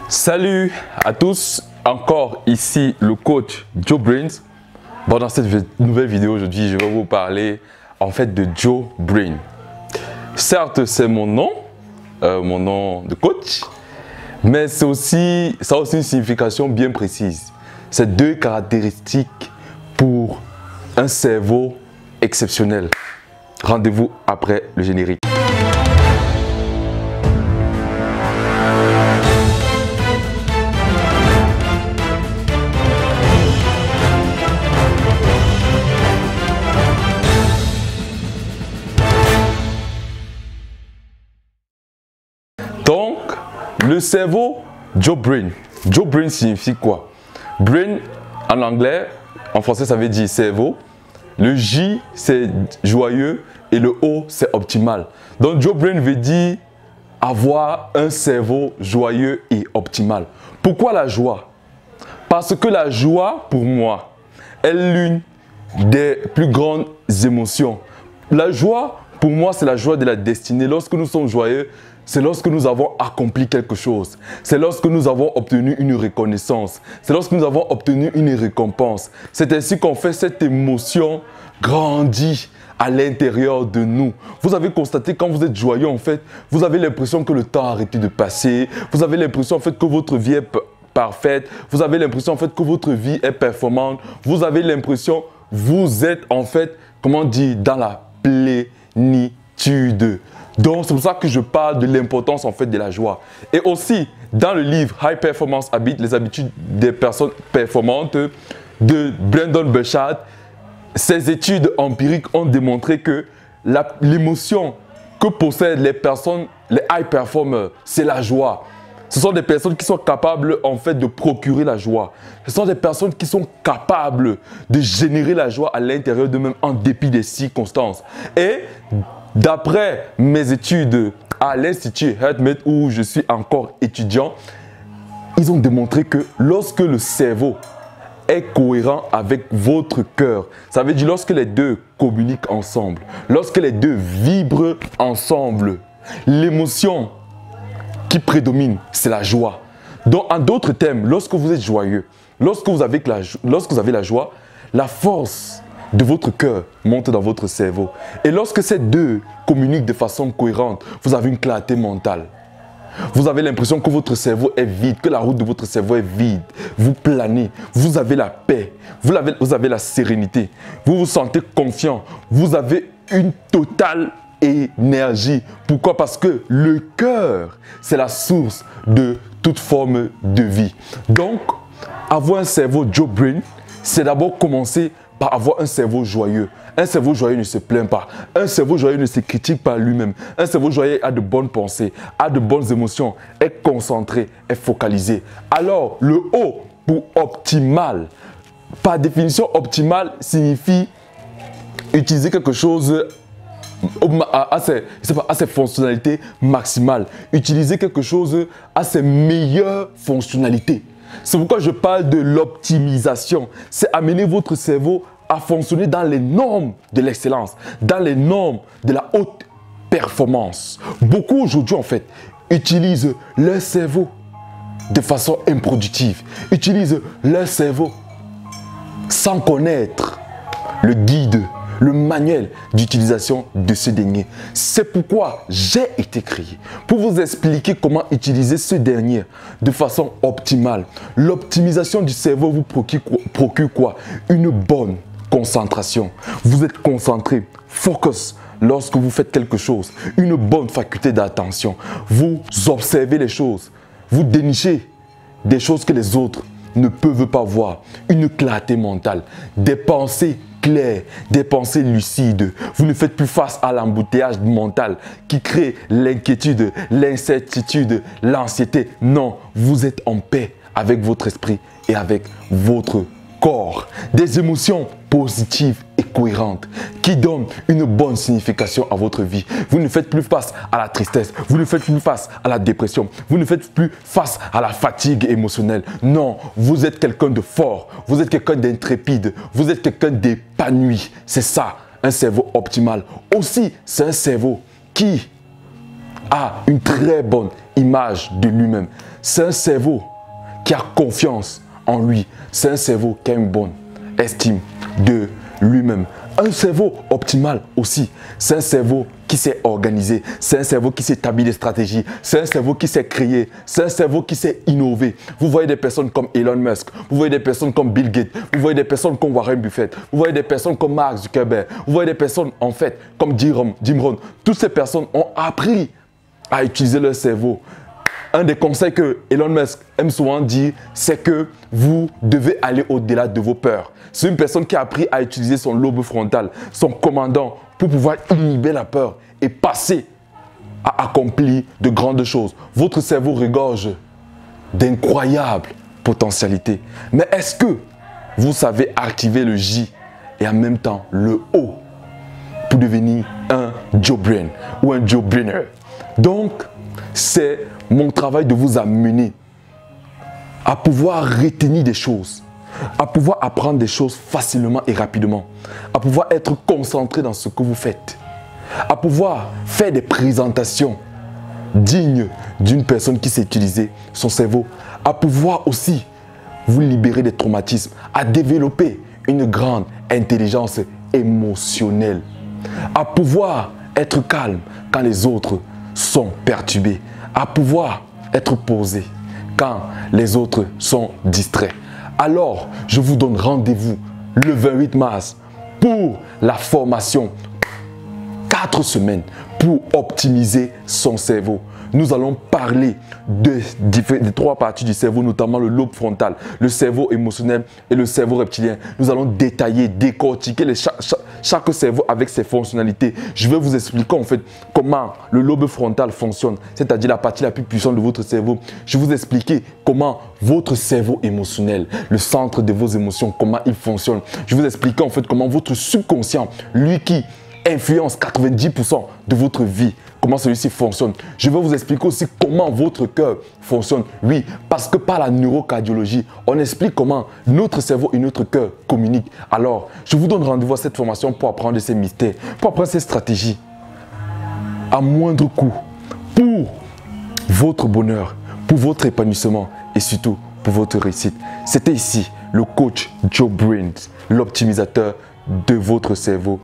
Salut à tous, encore ici le coach Joe Brains. Bon, dans cette nouvelle vidéo aujourd'hui, je vais vous parler en fait de Joe Brain. Certes, c'est mon nom de coach, mais ça a aussi une signification bien précise. C'est deux caractéristiques pour un cerveau exceptionnel. Rendez-vous après le générique. Donc, le cerveau, Joe Brain. Joe Brain signifie quoi? Brain, en anglais, en français, ça veut dire cerveau. Le J, c'est joyeux et le O, c'est optimal. Donc, Joe Brain veut dire avoir un cerveau joyeux et optimal. Pourquoi la joie? Parce que la joie, pour moi, est l'une des plus grandes émotions. La joie, pour moi, c'est la joie de la destinée. Lorsque nous sommes joyeux, c'est lorsque nous avons accompli quelque chose. C'est lorsque nous avons obtenu une reconnaissance. C'est lorsque nous avons obtenu une récompense. C'est ainsi qu'on fait cette émotion grandir à l'intérieur de nous. Vous avez constaté quand vous êtes joyeux, en fait, vous avez l'impression que le temps a arrêté de passer. Vous avez l'impression, en fait, que votre vie est parfaite. Vous avez l'impression, en fait, que votre vie est performante. Vous avez l'impression, vous êtes, en fait, comment dire, dans la plénitude. Donc, c'est pour ça que je parle de l'importance en fait de la joie. Et aussi, dans le livre High Performance Habits, les habitudes des personnes performantes de Brendon Burchard, ces études empiriques ont démontré que l'émotion que possèdent les personnes, les high performers, c'est la joie. Ce sont des personnes qui sont capables en fait de procurer la joie. Ce sont des personnes qui sont capables de générer la joie à l'intérieur d'eux-mêmes en dépit des circonstances. Et d'après mes études à l'Institut HeartMate où je suis encore étudiant, ils ont démontré que lorsque le cerveau est cohérent avec votre cœur, ça veut dire lorsque les deux communiquent ensemble, lorsque les deux vibrent ensemble, l'émotion qui prédomine, c'est la joie. Donc, en d'autres termes, lorsque vous êtes joyeux, lorsque vous avez la joie, la force de votre cœur monte dans votre cerveau. Et lorsque ces deux communiquent de façon cohérente, vous avez une clarté mentale. Vous avez l'impression que votre cerveau est vide, que la route de votre cerveau est vide. Vous planez, vous avez la paix, vous avez la sérénité. Vous vous sentez confiant, vous avez une totale énergie. Pourquoi? Parce que le cœur, c'est la source de toute forme de vie. Donc, avoir un cerveau Joe Brain, c'est d'abord commencer par avoir un cerveau joyeux. Un cerveau joyeux ne se plaint pas. Un cerveau joyeux ne se critique pas lui-même. Un cerveau joyeux a de bonnes pensées, a de bonnes émotions, est concentré, est focalisé. Alors, le O pour optimal, par définition, optimal signifie utiliser quelque chose à ses fonctionnalités maximales. Utiliser quelque chose à ses meilleures fonctionnalités. C'est pourquoi je parle de l'optimisation. C'est amener votre cerveau à fonctionner dans les normes de l'excellence, dans les normes de la haute performance. Beaucoup aujourd'hui, en fait, utilisent leur cerveau de façon improductive, utilisent leur cerveau sans connaître le guide, le manuel d'utilisation de ce dernier. C'est pourquoi j'ai été créé pour vous expliquer comment utiliser ce dernier de façon optimale. L'optimisation du cerveau vous procure quoi? Une bonne concentration. Vous êtes concentré, focus lorsque vous faites quelque chose. Une bonne faculté d'attention. Vous observez les choses. Vous dénichez des choses que les autres ne peuvent pas voir. Une clarté mentale. Des pensées claires, des pensées lucides. Vous ne faites plus face à l'embouteillage mental qui crée l'inquiétude, l'incertitude, l'anxiété. Non, vous êtes en paix avec votre esprit et avec votre corps. Des émotions positives et cohérentes qui donnent une bonne signification à votre vie. Vous ne faites plus face à la tristesse, vous ne faites plus face à la dépression, vous ne faites plus face à la fatigue émotionnelle. Non, vous êtes quelqu'un de fort, vous êtes quelqu'un d'intrépide, vous êtes quelqu'un d'épanoui. C'est ça, un cerveau optimal. Aussi, c'est un cerveau qui a une très bonne image de lui-même. c'est un cerveau qui a confiance en lui. C'est un cerveau qui a une bonne estime de lui-même. Un cerveau optimal aussi, c'est un cerveau qui s'est organisé, c'est un cerveau qui s'est établi des stratégies, c'est un cerveau qui s'est créé, c'est un cerveau qui s'est innové. Vous voyez des personnes comme Elon Musk, vous voyez des personnes comme Bill Gates, vous voyez des personnes comme Warren Buffett, vous voyez des personnes comme Mark Zuckerberg, vous voyez des personnes en fait comme Jim Rohn. Toutes ces personnes ont appris à utiliser leur cerveau. Un des conseils que Elon Musk aime souvent dire, c'est que vous devez aller au-delà de vos peurs. C'est une personne qui a appris à utiliser son lobe frontal, son commandant, pour pouvoir inhiber la peur et passer à accomplir de grandes choses. Votre cerveau regorge d'incroyables potentialités. Mais est-ce que vous savez activer le J et en même temps le O pour devenir un Joe Brain ou un Joe Brainer? Donc, c'est mon travail de vous amener à pouvoir retenir des choses, à pouvoir apprendre des choses facilement et rapidement, à pouvoir être concentré dans ce que vous faites, à pouvoir faire des présentations dignes d'une personne qui sait utiliser son cerveau, à pouvoir aussi vous libérer des traumatismes, à développer une grande intelligence émotionnelle, à pouvoir être calme quand les autres sont perturbés, à pouvoir être posé quand les autres sont distraits. Alors, je vous donne rendez-vous le 28 mars pour la formation 4 semaines pour optimiser son cerveau. Nous allons parler des 3 parties du cerveau, notamment le lobe frontal, le cerveau émotionnel et le cerveau reptilien. Nous allons détailler, décortiquer chaque cerveau avec ses fonctionnalités. Je vais vous expliquer en fait comment le lobe frontal fonctionne, c'est-à-dire la partie la plus puissante de votre cerveau. Je vais vous expliquer comment votre cerveau émotionnel, le centre de vos émotions, comment il fonctionne. Je vais vous expliquer en fait comment votre subconscient, lui qui influence 90% de votre vie, comment celui-ci fonctionne. Je vais vous expliquer aussi comment votre cœur fonctionne. Oui, parce que par la neurocardiologie, on explique comment notre cerveau et notre cœur communiquent. Alors, je vous donne rendez-vous à cette formation pour apprendre ces mystères, pour apprendre ces stratégies à moindre coût pour votre bonheur, pour votre épanouissement et surtout pour votre réussite. C'était ici le coach Joe Brain, l'optimisateur de votre cerveau.